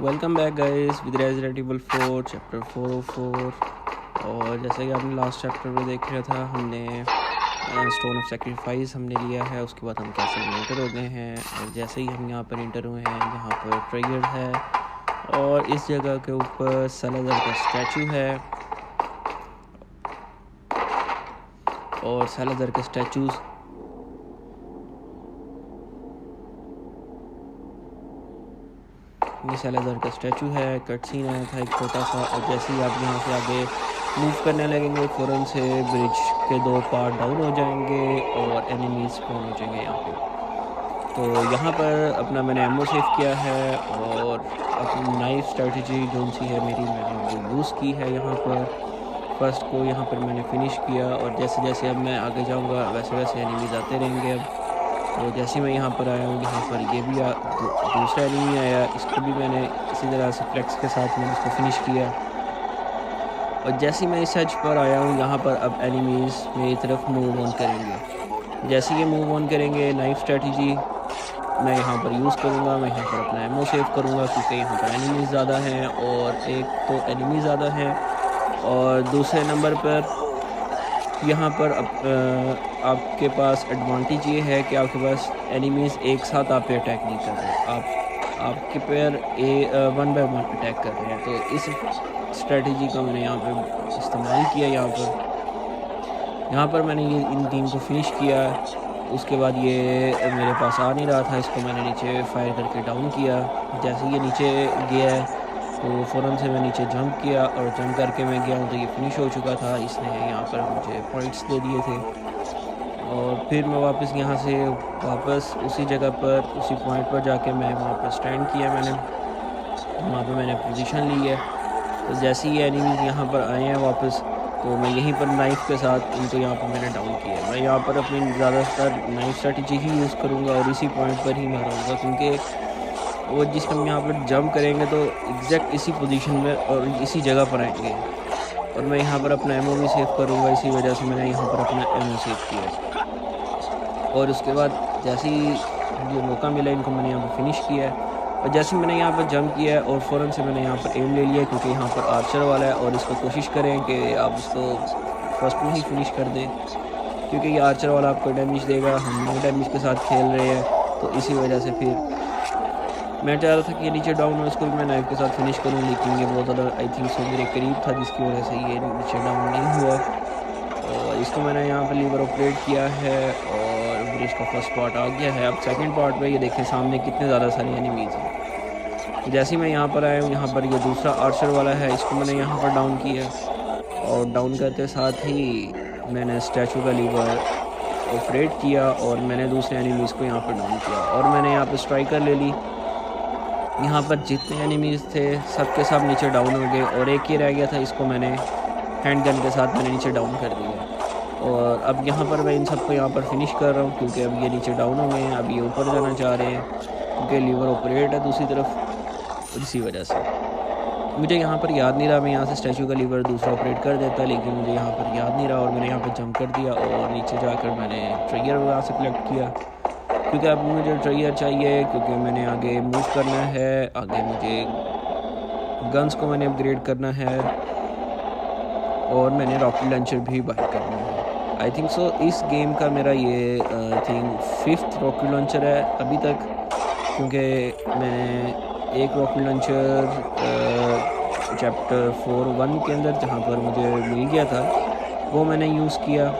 Welcome back guys with resident evil 4 chapter 404। और जैसे कि आपने लास्ट चैप्टर में देख लिया था, हमने स्टोन ऑफ सेक्रीफाइस हमने लिया है। उसके बाद हम कैसल में इंटर हो गए हैं और जैसे ही हम यहाँ पर इंटर हुए हैं, यहाँ पर ट्रिगर है और इस जगह के ऊपर सलाज़र का स्टैचू है। और सलाज़र के स्टैचूज़ ये सलाज़र का स्टैचू है। कट सीन आया था एक छोटा सा, और जैसे ही आप यहाँ से आगे मूव करने लगेंगे फ़ौरन से ब्रिज के 2 पार्ट डाउन हो जाएंगे और एनिमीज स्पॉन हो जाएंगे यहाँ पे। तो यहाँ पर अपना मैंने एमओ सेव किया है और अपनी नाइफ स्ट्रेटजी जो सी है मेरी, मैंने वो यूज़ की है। यहाँ पर फर्स्ट को यहाँ पर मैंने फिनिश किया और जैसे जैसे अब मैं आगे जाऊँगा वैसे वैसे एनिमीज आते रहेंगे। अब तो जैसे मैं यहाँ पर आया हूँ, यहाँ पर ये भी दूसरा एनिमी आया, इसको भी मैंने इसी तरह से फ्लेक्स के साथ मैंने इसको फिनिश किया। और जैसे ही मैं इस एज पर आया हूँ, यहाँ पर अब एनिमीज़ मेरी तरफ मूव ऑन करेंगे। जैसे ये मूव ऑन करेंगे, नाइफ स्ट्रेटजी मैं यहाँ पर यूज़ करूँगा। मैं यहाँ पर अपना एमओ सेव करूँगा क्योंकि यहाँ पर एनिमीज़ ज़्यादा हैं, और एक तो एनिमी ज़्यादा हैं और दूसरे नंबर पर यहाँ पर आपके पास एडवांटेज ये है कि आपके पास एनिमीज़ एक साथ आप पे अटैक नहीं कर रहे, आपके पैर 1 बाय 1 अटैक कर रहे हैं। तो इस स्ट्रेटजी का मैंने यहाँ पे इस्तेमाल किया। यहाँ पर मैंने ये इन 3 को फिनिश किया। उसके बाद ये मेरे पास आ नहीं रहा था, इसको मैंने नीचे फायर करके डाउन किया। जैसे ये नीचे गया है तो फ़ौरन से मैं नीचे जंप किया और जंप करके मैं गया हूँ तो ये फिनिश हो चुका था। इसने यहाँ पर मुझे पॉइंट्स दे दिए थे और फिर मैं वापस उसी जगह पर उसी पॉइंट पर जाके मैं वहाँ पर स्टैंड किया। वहाँ पर मैंने पोजीशन ली है। तो जैसे ही एनिमीज़ यहाँ पर आए हैं वापस, तो मैं यहीं पर नाइफ़ के साथ इनको यहाँ पर मैंने डाउन किया। मैं यहाँ पर अपनी ज़्यादातर नाइफ स्ट्रेटजी ही यूज़ करूँगा और इसी पॉइंट पर ही मारूँगा, क्योंकि वो जिस हम यहाँ पर जंप करेंगे तो एग्जैक्ट इसी पोजीशन में और इसी जगह पर आएंगे। और मैं यहाँ पर अपना एमओ भी सेव करूँगा, इसी वजह से मैंने यहाँ पर अपना एमओ सेव किया। और उसके बाद जैसे ही मुझे मौका मिला, इनको मैंने यहाँ पर फिनिश किया है। और जैसे मैंने यहाँ पर जंप किया है और फ़ौरन से मैंने यहाँ पर एम ले लिया, क्योंकि यहाँ पर आर्चर वाला है और इसको कोशिश करें कि आप इसको फर्स्ट में ही फिनिश कर दें, क्योंकि ये आर्चर वाला आपको डैमेज देगा। हम नो डैमेज के साथ खेल रहे हैं, तो इसी वजह से फिर मैं चाह रहा था कि ये नीचे डाउन हो, इसको भी मैं नाइफ के साथ फिनिश करूँ, लेकिन ये बहुत ज़्यादा आई थिंक सो मेरे करीब था, जिसकी वजह से ये नीचे डाउन नहीं हुआ। और इसको मैंने यहाँ पर लीवर ऑपरेट किया है और ब्रिज का फर्स्ट पार्ट आ गया है। अब सेकंड पार्ट में ये देखें सामने कितने ज़्यादा सारे एनिमीज़ हैं। तो जैसे ही मैं यहाँ पर आया हूँ, यहाँ पर ये दूसरा आर्चर वाला है, इसको मैंने यहाँ पर डाउन किया और डाउन करते साथ ही मैंने स्टैचू का लीवर ऑपरेट किया और मैंने दूसरे एनिमीज़ को यहाँ पर डाउन किया और मैंने यहाँ पर स्ट्राइकर ले ली। यहाँ पर जितने एनिमीज़ थे सब के सब नीचे डाउन हो गए और एक ही रह गया था, इसको मैंने हैंड गन के साथ मैंने नीचे डाउन कर दिया। और अब यहाँ पर मैं इन सबको यहाँ पर फिनिश कर रहा हूँ, क्योंकि अब ये नीचे डाउन हो गए हैं। अब ये ऊपर जाना चाह रहे हैं क्योंकि लीवर ऑपरेट है दूसरी तरफ। इसी वजह से मुझे यहाँ पर याद नहीं रहा, मैं यहाँ से स्टैचू का लीवर दूसरा ऑपरेट कर देता, लेकिन मुझे यहाँ पर याद नहीं रहा और मैंने यहाँ पर जंप कर दिया और नीचे जाकर मैंने ट्रिगर वहाँ से कलेक्ट किया, क्योंकि अब मुझे ट्रिगर चाहिए, क्योंकि मैंने आगे मूव करना है। आगे मुझे गन्स को मैंने अपग्रेड करना है और मैंने रॉकेट लॉन्चर भी बाय करना है। आई थिंक सो इस गेम का मेरा ये I think 5th rocket launcher है अभी तक, क्योंकि मैंने एक रॉकेट लॉन्चर चैप्टर 4:1 के अंदर जहाँ पर मुझे मिल गया था वो मैंने यूज़ किया,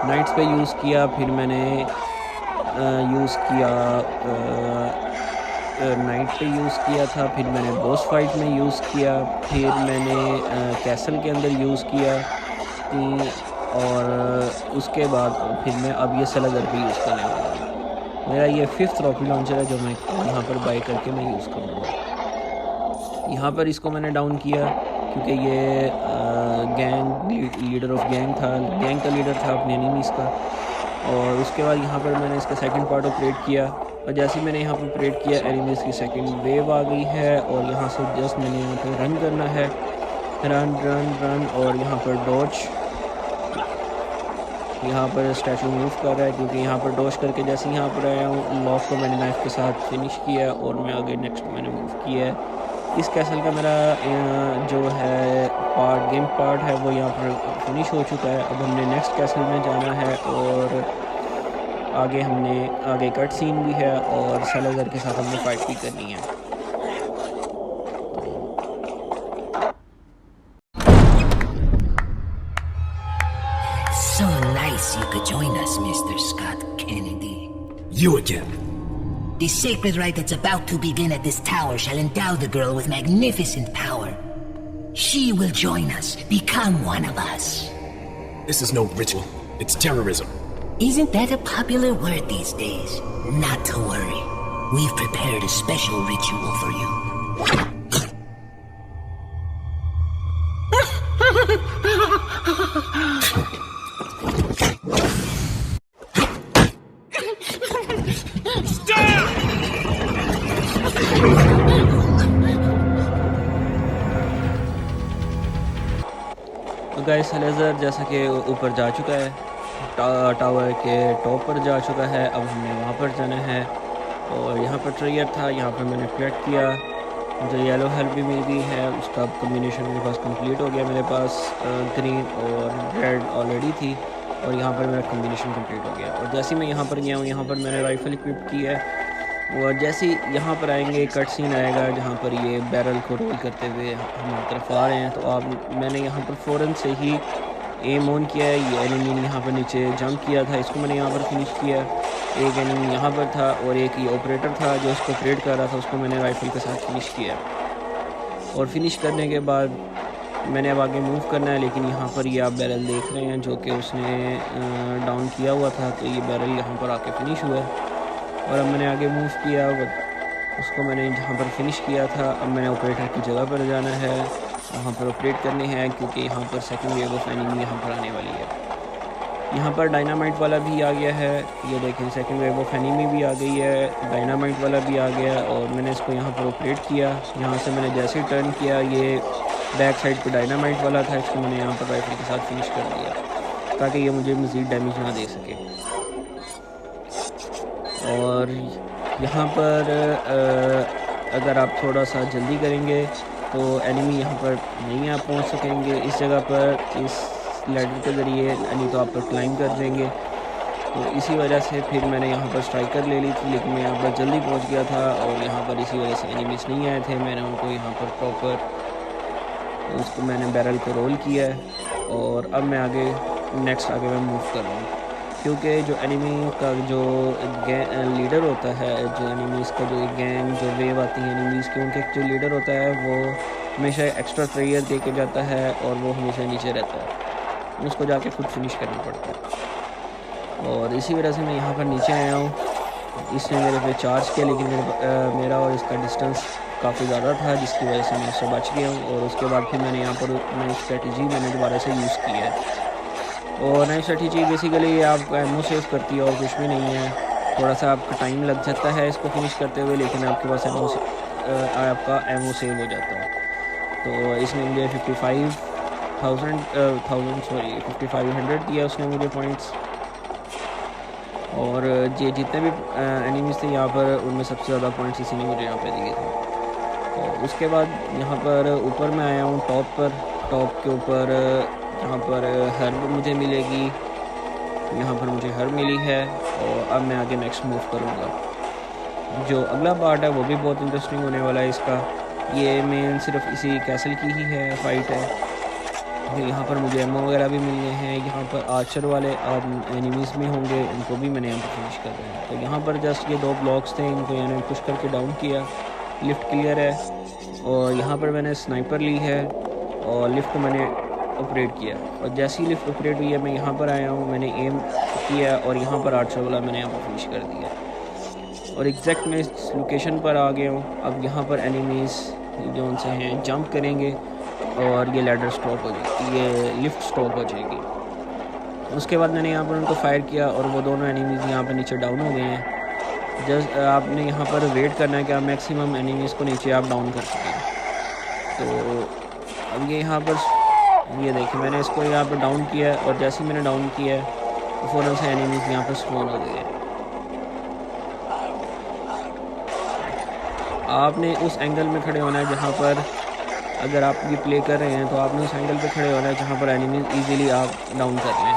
नाइट्स पे यूज़ किया। फिर मैंने यूज़ किया नाइट पे यूज़ किया था, फिर मैंने बॉस फाइट में यूज़ किया, फिर मैंने कैसल के अंदर यूज़ किया, और उसके बाद फिर मैं अब ये सलाज़र भी यूज़ करने वाला हूँ। मेरा ये 5th रॉकेट लॉन्चर है जो मैं यहाँ पर बाय करके मैं यूज़ करूँगा। यहाँ पर इसको मैंने डाउन किया क्योंकि ये गैंग लीडर ऑफ गैंग था, गैंग का लीडर था अपने एनिमीज़ का। और उसके बाद यहाँ पर मैंने इसका सेकंड पार्ट ऑपरेट किया और जैसे ही मैंने यहाँ पर ऑपरेट किया, एनिमीज़ की सेकंड वेव आ गई है और यहाँ से जस्ट मैंने यहाँ पर रन करना है, रन रन रन, और यहाँ पर डॉज। यहाँ पर स्टैचू मूव कर रहा है क्योंकि यहाँ पर डॉश करके जैसे यहाँ पर आया हूँ लॉक को मैंने नाइफ के साथ फिनिश किया और मैं आगे नेक्स्ट मैंने मूव किया है। इस कैसल का मेरा जो है गेम पार्ट है वो यहाँ पर फिनिश हो चुका है। अब हमने नेक्स्ट कैसल में जाना है और आगे कट सीन भी है और सलाज़र के साथ हमने फाइट भी करनी है। So nice you could join us, Mr. Scott Kennedy. You again. The sacred rite that's about to begin at this tower shall endow the girl with magnificent power. She will join us, become one of us. This is no ritual. It's terrorism. Isn't that a popular word these days? Not to worry. We've prepared a special ritual for you. तो guys सलाज़र जैसा कि ऊपर जा चुका है, tower के top पर जा चुका है। अब हमने वहाँ पर जाना है और यहाँ पर ट्रिगर था, यहाँ पर मैंने कलेक्ट किया, मुझे येलो हेल्प भी मिल गई है। उसका कम्बिनेशन मेरे पास कंप्लीट हो गया। मेरे पास ग्रीन और रेड ऑलरेडी थी और यहाँ पर मेरा कम्बिनेशन कंप्लीट हो गया। और जैसे मैं यहाँ पर गया हूँ, यहाँ पर मैंने राइफ़ल इक्विप की है और जैसे यहाँ पर आएंगे कट सीन आएगा जहाँ पर ये बैरल को रोल करते हुए हमारी तरफ आ रहे हैं। तो मैंने यहाँ पर फ़ौरन से ही एम ऑन किया है। ये एनिमी ने यहाँ पर नीचे जंप किया था, इसको मैंने यहाँ पर फिनिश किया। एक एनिमी यहाँ पर था और एक ये ऑपरेटर था जो इसको ऑपरेट कर रहा था, उसको मैंने राइफ़ल के साथ फिनिश किया। और फिनिश करने के बाद मैंने अब आगे मूव करना है, लेकिन यहाँ पर ये आप बैरल देख रहे हैं जो कि उसने डाउन किया हुआ था। तो ये बैरल यहाँ पर आके फिनिश हुआ है और अब मैंने आगे मूव किया, उसको मैंने जहाँ पर फिनिश किया था अब मैंने ऑपरेटर की जगह पर जाना है, वहाँ पर ऑपरेट करने हैं क्योंकि यहाँ पर सेकंड वेव ऑफ एनिमी यहाँ पर आने वाली है। यहाँ पर डायनामाइट वाला भी आ गया है, ये देखें सेकंड वेव ऑफ एनिमी भी आ गई है, डायनामाइट वाला भी आ गया और मैंने इसको यहाँ पर ऑपरेट किया। यहाँ से मैंने जैसे ही टर्न किया ये बैक साइड पर डायनामाइट वाला था, इसको मैंने यहाँ पर राइफल के साथ फिनिश कर दिया ताकि ये मुझे मज़ीद डैमेज ना दे सके। और यहाँ पर अगर आप थोड़ा सा जल्दी करेंगे तो एनिमी यहाँ पर नहीं आप पहुँच सकेंगे इस जगह पर इस लैडर के ज़रिए, नहीं तो आप पर क्लाइंब कर देंगे। तो इसी वजह से फिर मैंने यहाँ पर स्ट्राइकर ले ली थी, लेकिन मैं यहाँ पर जल्दी पहुँच गया था और यहाँ पर इसी वजह से एनिमीज़ नहीं आए थे। मैंने उनको यहाँ पर प्रॉपर उसको मैंने बैरल को रोल किया है और अब मैं आगे मैं मूव कर रहा हूँ क्योंकि जो एनिमी का जो लीडर होता है, जो एनिमीज़ का जो गैंग जो वेव आती है एनिमीज़ की, उनके जो लीडर होता है वो हमेशा एक्स्ट्रा ट्रेयर दे के जाता है और वो हमेशा नीचे रहता है, उसको जाके खुद फिनिश करना पड़ता है। और इसी वजह से मैं यहाँ पर नीचे आया हूँ। इसने मेरे पे चार्ज किया लेकिन मेरा और इसका डिस्टेंस काफ़ी ज़्यादा था जिसकी वजह से मैं इससे बच गया हूँ। और उसके बाद फिर मैंने यहाँ पर नई स्ट्रेटजी मैंने दोबारा से यूज़ की है और नई स्ट्रेटजी बेसिकली आपको एमओ सेव करती है और कुछ भी नहीं है। थोड़ा सा आपका टाइम लग जाता है इसको फिनिश करते हुए, लेकिन आपके पास आपका एमओ सेव हो जाता है। तो इसने मुझे 5500 दिया उसने मुझे पॉइंट्स। और ये जितने भी एनिमीज़ थे यहाँ पर उनमें सबसे ज़्यादा पॉइंट्स इसी ने मुझे यहाँ पे दिए थे। और उसके बाद यहाँ पर ऊपर मैं आया हूँ टॉप के ऊपर यहाँ पर हर्ब मुझे मिलेगी, यहाँ पर मुझे हर्ब मिली है। और अब मैं आगे नेक्स्ट मूव करूँगा। जो अगला पार्ट है वो भी बहुत इंटरेस्टिंग होने वाला है इसका। ये मेन सिर्फ इसी कैसल की ही है फाइट है। यहाँ पर मुझे एमओ वगैरह भी मिलने हैं, यहाँ पर आर्चर वाले एनिमीज़ भी होंगे, उनको भी मैंने यहाँ पर फिनिश कर रहे हैं। तो यहाँ पर जस्ट ये 2 ब्लॉक्स थे, इनको मैंने पुश करके डाउन किया, लिफ्ट क्लियर है। और यहाँ पर मैंने स्नाइपर ली है और लिफ्ट को मैंने ऑपरेट किया और जैसे ही लिफ्ट ऑपरेट हुई है मैं यहाँ पर आया हूँ, मैंने एम किया और यहाँ पर आर्चर वाला मैंने यहाँ पर फिनिश कर दिया और एग्जैक्ट मैं इस लोकेशन पर आ गया हूँ। अब यहाँ पर एनिमीज़ जो उनसे हैं जंप करेंगे और ये लैडर स्टॉप हो जाएगी, ये लिफ्ट स्टॉप हो जाएगी। उसके बाद मैंने यहाँ पर उनको फायर किया और वो दोनों एनिमीज़ यहाँ पर नीचे डाउन हो गए हैं। जस्ट आपने यहाँ पर वेट करना है कि आप मैक्सिमम एनिमीज़ को नीचे आप डाउन कर सकें। तो अब ये यहाँ पर ये देखिए मैंने इसको यहाँ पर डाउन किया है और जैसे ही मैंने डाउन किया है फ़ौरन से एनिमीज़ यहाँ पर स्पॉन हो गए हैं। आपने उस एंगल में खड़े होना है जहाँ पर, अगर आप ये प्ले कर रहे हैं तो आपने उस एंगल पे खड़े होना है जहाँ पर एनिमीज़ इजीली आप डाउन कर लें।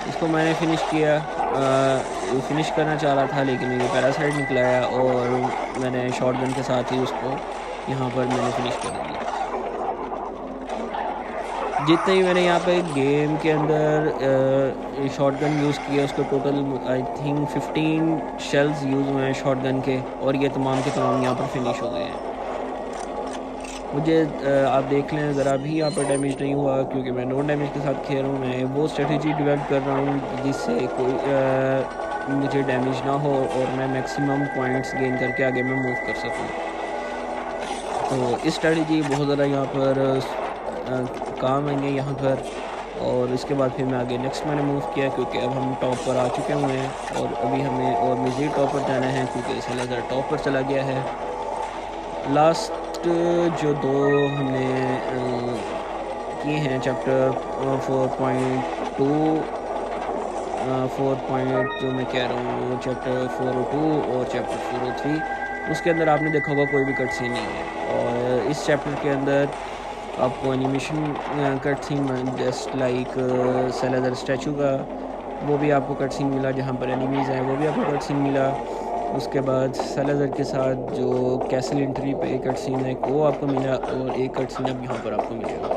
इसको मैंने फिनिश किया, फिनिश करना चाह रहा था लेकिन ये पैरासाइट निकला है और मैंने शॉटगन के साथ ही उसको यहाँ पर मैंने फिनिश कर दिया। जितने ही मैंने यहाँ पे गेम के अंदर शॉटगन यूज़ किया उसको total I think 15 shells use हुए हैं शॉटगन के, और ये तमाम के तमाम यहाँ पर फिनिश हो गए हैं। मुझे आप देख लें ज़रा भी यहाँ पर डैमेज नहीं हुआ क्योंकि मैं नो डैमेज के साथ खेल रहा हूँ। मैं वो स्ट्रेटजी डेवलप कर रहा हूँ जिससे कोई मुझे डैमेज ना हो और मैं मैक्सिमम पॉइंट्स गेन करके आगे मैं मूव कर सकूँ। तो इस स्ट्रेटजी बहुत ज़्यादा यहाँ पर काम आएंगे यहाँ पर। और इसके बाद फिर मैं आगे नेक्स्ट मैंने मूव किया क्योंकि अब हम टॉप पर आ चुके हुए हैं और अभी हमें और मज़ीद टॉप पर जाना है क्योंकि सैलेज़र टॉप पर चला गया है। लास्ट जो 2 हमने किए हैं चैप्टर 4.2 जो मैं कह रहा हूँ चैप्टर 402 और चैप्टर 403, उसके अंदर आपने देखा होगा कोई भी कट सीन नहीं है। और इस चैप्टर के अंदर आपको animation cut scene just like Salazar statue का वो भी आपको कट सीन मिला, जहाँ पर एनिमीज़ हैं वो भी आपको कट सीन मिला। उसके बाद सैलेज़र के साथ जो कैसल एंट्री पे एक कट सीन है वो आपको मिला और एक कट सीन अब यहाँ पर आपको मिलेगा।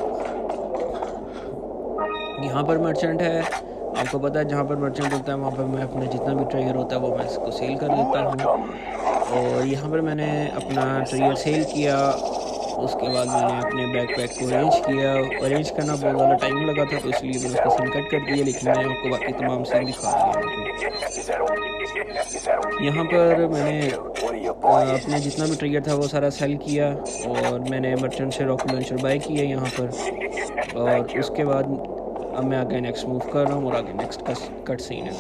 यहाँ पर मर्चेंट है, आपको पता है जहाँ पर मर्चेंट होता है वहाँ पर मैं अपना जितना भी ट्रेयर होता है वो मैं इसको सेल कर लेता हूँ। और यहाँ पर मैंने अपना ट्रेयर सेल किया, उसके बाद मैंने अपने बैकपैक को अरेंज किया। अरेंज करना बहुत ज़्यादा टाइम लगा था तो इसलिए मैंने उसका सीन कट कर दिया, लेकिन मैंने आपको बाकी तमाम सीन दिखा दिए। यहाँ पर मैंने अपने जितना भी ट्रिगर था वो सारा सेल किया और मैंने मर्चेंट से रॉकेट लॉन्चर बाय किया यहाँ पर। और उसके बाद अब मैं आगे नेक्स्ट मूव कर रहा हूँ और आगे नेक्स्ट का कट सीन है।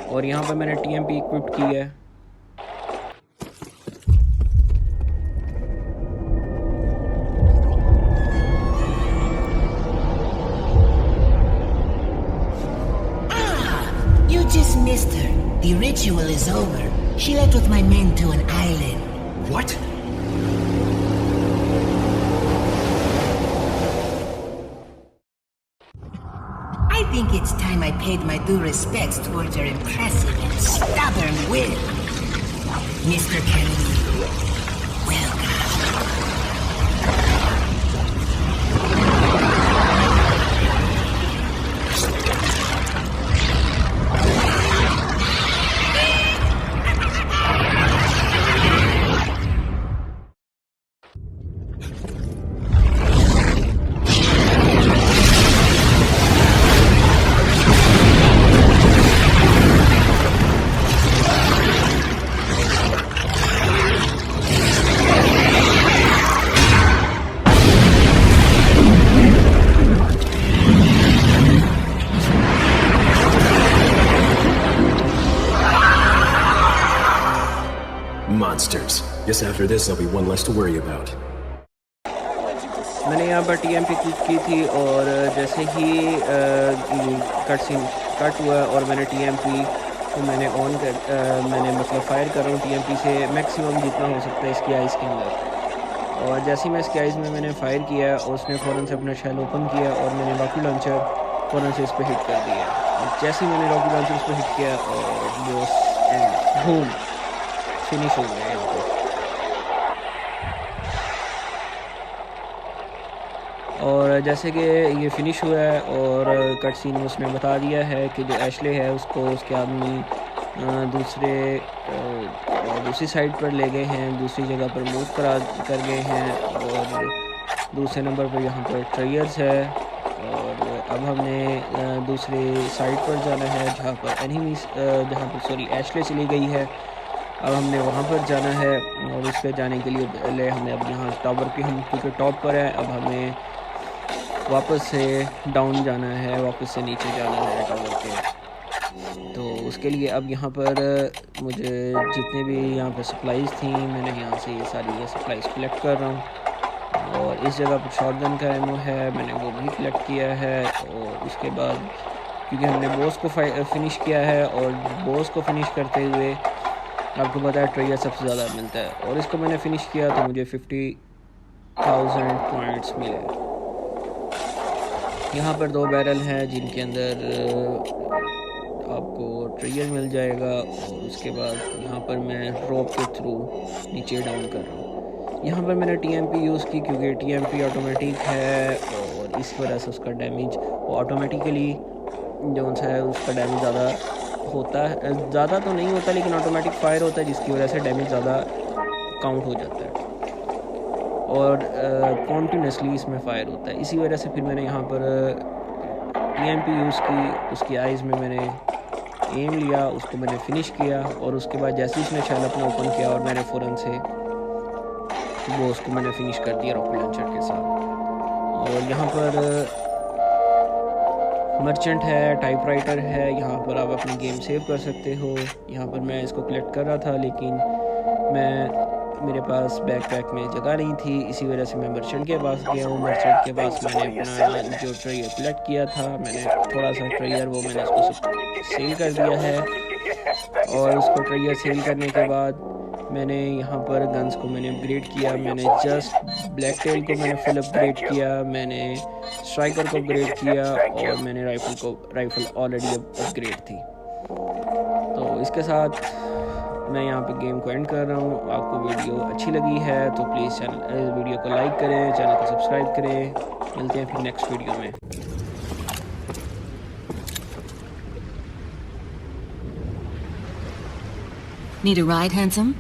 और यहाँ पर मैंने TMP इक्विप की है। Just missed her. The ritual is over. She left with my men to an island. What? I think it's time I paid my due respects towards your impressive and stubborn will. Mr. Kennedy, welcome. Monsters. Guess after this there'll be one less to worry about. मैंने यहाँ पर TMP click की थी और जैसे ही cut scene cut हुआ और मैंने TMP को मैंने मैंने मतलब फायर कर रहा हूँ TMP से मैक्सिमम जितना हो सकता है इसकी आइज़ के अंदर। और जैसे ही मैं इसकी आइज़ में मैंने फायर किया और उसने फ़ौरन से अपना शेल ओपन किया और मैंने रॉकेट लॉन्चर फ़ौरन से इस पर हिट कर दिया। जैसे ही मैंने रॉकेट लॉन्चर इस पर हिट किया और वो बूम फिनिश हो गया यहाँ पर। और जैसे कि ये फिनिश हुआ है और कट सीन में उसने बता दिया है कि जो एशले है उसको उसके आदमी दूसरी साइड पर ले गए हैं, दूसरी जगह पर मूव कर गए हैं। और दूसरे नंबर पर यहाँ पर ट्रेयर्स है और अब हमने दूसरी साइड पर जाना है जहाँ पर एशले चली गई है। अब हमने वहाँ पर जाना है और उस पर जाने के लिए पहले हमने अब यहाँ टावर पे हम क्योंकि टॉप पर है, अब हमें वापस से डाउन जाना है, वापस से नीचे जाना है टावर पे। तो उसके लिए अब यहाँ पर मुझे जितने भी यहाँ पर सप्लाईज़ थी मैंने यहाँ से ये सारी सप्लाईज़ कलेक्ट कर रहा हूँ। और इस जगह पर शॉटगन का एमो है, मैंने वो भी कलेक्ट किया है। और उसके बाद क्योंकि हमने बॉस को फिनिश किया है, और बॉस को फिनिश करते हुए आपको पता है ट्रेजर सबसे ज़्यादा मिलता है, और इसको मैंने फिनिश किया तो मुझे 50,000 पॉइंट्स मिले। यहाँ पर 2 बैरल हैं जिनके अंदर आपको ट्रेजर मिल जाएगा, और उसके बाद यहाँ पर मैं ड्रॉप के थ्रू नीचे डाउन कर रहा हूँ। यहाँ पर मैंने TMP यूज़ की क्योंकि TMP ऑटोमेटिक है, और इस वजह से उसका डैमेज ऑटोमेटिकली जो है उसका डैमेज ज़्यादा होता है, ज़्यादा तो नहीं होता लेकिन ऑटोमेटिक फायर होता है, जिसकी वजह से डैमेज ज़्यादा काउंट हो जाता है, और कॉन्टीन्यूसली इसमें फायर होता है। इसी वजह से फिर मैंने यहाँ पर TMP यूज़ की, उसकी आइज़ में मैंने एम लिया, उसको मैंने फिनिश किया, और उसके बाद जैसे ही उसने शेल अपना ओपन किया और मैंने फ़ौरन से वो उसको मैंने फिनिश कर दिया रॉकेट लॉन्चर के साथ। और यहाँ पर मर्चेंट है, टाइपराइटर है, यहाँ पर आप अपनी गेम सेव कर सकते हो। यहाँ पर मैं इसको कलेक्ट कर रहा था लेकिन मेरे पास बैकपैक में जगह नहीं थी, इसी वजह से मैं मर्चेंट के पास गया हूँ। मर्चेंट के पास मैंने अपना जो ट्रेजर कलेक्ट किया था, मैंने थोड़ा सा ट्रेजर वो मैंने उसको सेल कर दिया है, और उसको ट्रेजर सेल करने के बाद मैंने यहाँ पर गन्स को मैंने अपग्रेड किया। मैंने जस्ट ब्लैक टेल को मैंने फुल अपग्रेड किया, मैंने स्ट्राइकर को अपग्रेड किया, और मैंने राइफ़ल ऑलरेडी अपग्रेड थी। तो इसके साथ मैं यहाँ पे गेम को एंड कर रहा हूँ। आपको वीडियो अच्छी लगी है तो प्लीज़ वीडियो को लाइक करें, चैनल को सब्सक्राइब करें। मिलते हैं फिर नेक्स्ट वीडियो में। Need a ride, handsome?